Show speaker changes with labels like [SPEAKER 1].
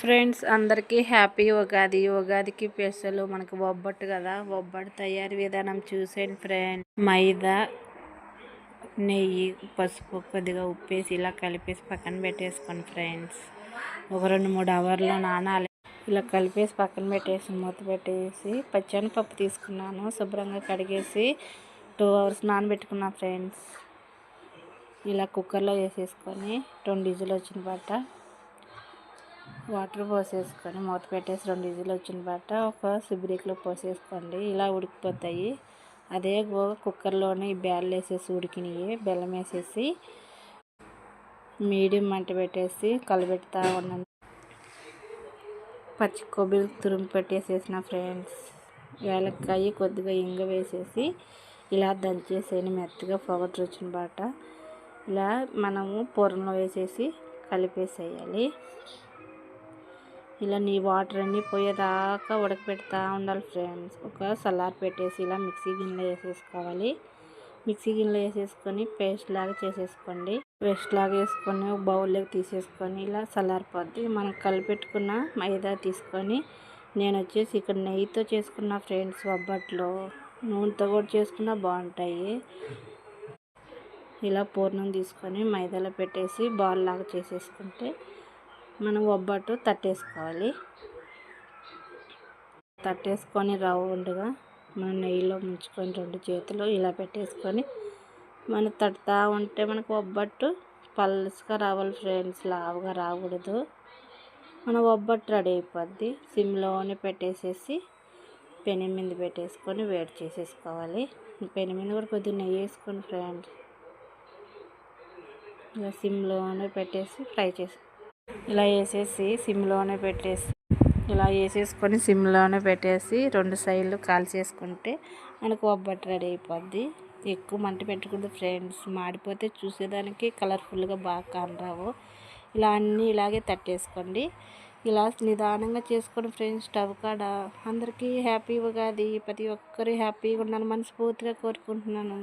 [SPEAKER 1] Friends అందరికీ happy Ugadi. ఉగాదికి special మనకు ఒబ్బట్టు కదా. ఒబ్బట్టు తయారీ విధానం చూసేయండి ఫ్రెండ్స్. మైదా, నెయ్యి, పసుపు, కొద్దిగా ఉప్పేసి ఇలా కలిపేసి పక్కన పెట్టేసుకోండి ఫ్రెండ్స్. ఒక 2-3 అవర్లు నానాలి. ఇలా కలిపేసి పక్కన పెట్టేసి మూత పెట్టేసి పచ్చెనపప్పు తీసుకున్నాను. శుభ్రంగా కడిగేసి 2 అవర్స్ నానబెట్టుకున్నాను ఫ్రెండ్స్. ఇలా కుక్కర్లో వేసేసుకొని 2 విజిల్ వచ్చిన బట్ట వాటర్ పోసేసుకొని మూత పెట్టేసి 2 విజిల్ వచ్చిన బట్ట ఒక సిబ్రిక్లో పోసేసుకోండి. ఇలా ఉడికిపోతాయి. అదే కుక్కర్లోనే ఈ బ్యాళ్ళు వేసేసి ఉడికినవి బెల్లం వేసేసి మీడియం మంట పెట్టేసి కలబెడతా ఉన్నాను. పచ్చి కొబ్బరి తురుము పెట్టేసేసిన ఫ్రెండ్స్. ఏలక్కాయ కొద్దిగా ఇంగ వేసేసి ఇలా దంచేసేని మెత్తగా పౌడర్ వచ్చిన బట్ట ఇలా మనము పూర్ణంలో వేసేసి కలిపేసేయాలి. ఇలా నీ వాటర్ అన్నీ పోయేదాకా ఉడకపెడతా ఉండాలి ఫ్రెండ్స్. ఒక సలార్ పెట్టేసి ఇలా మిక్సీ గిన్నెలో వేసేసుకోవాలి. మిక్సీ గిన్నెలో వేసేసుకొని పేస్ట్ లాగా చేసేసుకోండి. పేస్ట్ లాగా వేసుకొని బౌల్లోకి తీసేసుకొని ఇలా సలారిపోద్ది. మనం కలిపెట్టుకున్న మైదా తీసుకొని నేను వచ్చేసి ఇక్కడ నెయ్యితో చేసుకున్న ఫ్రెండ్స్. ఒబ్బట్లో నూనెతో కూడా చేసుకున్నా బాగుంటాయి. ఇలా పూర్ణం తీసుకొని మైదాలో పెట్టేసి బాల్ లాగా చేసేసుకుంటే మనం ఒబ్బట్టు తట్టేసుకోవాలి. తట్టేసుకొని రౌండ్గా మనం నెయ్యిలో ముంచుకొని 2 చేతులు ఇలా పెట్టేసుకొని మనం తట్టుతూ ఉంటే మనకు ఒబ్బట్టు పల్స్గా రావాలి ఫ్రెండ్స్. లావుగా రాకూడదు. మన ఒబ్బట్టు రెడీ అయిపోద్ది. సిమ్లోనే పెట్టేసేసి పెనం మీద పెట్టేసుకొని వేడి చేసేసుకోవాలి. పెనం మీద కూడా కొద్దిగా నెయ్యి వేసుకోండి ఫ్రెండ్స్. ఇలా సిమ్లోనే పెట్టేసి ఫ్రై చేసి ఇలా వేసేసి సిమ్లోనే పెట్టేసి 2 సైడ్లు కాల్చేసుకుంటే మనకు ఒబ్బట్టు రెడీ అయిపోద్ది. ఎక్కువ మంట పెట్టకూడదు ఫ్రెండ్స్. మాడిపోతే చూసేదానికి కలర్ఫుల్గా బాగా కానరావు. ఇలా అన్నీ ఇలాగే తట్టేసుకోండి. ఇలా నిదానంగా చేసుకోండి ఫ్రెండ్స్ స్టవ్ కాడ. అందరికీ హ్యాపీ ఉగాది. ప్రతి ఒక్కరు హ్యాపీగా ఉండాలని మనస్ఫూర్తిగా కోరుకుంటున్నాను.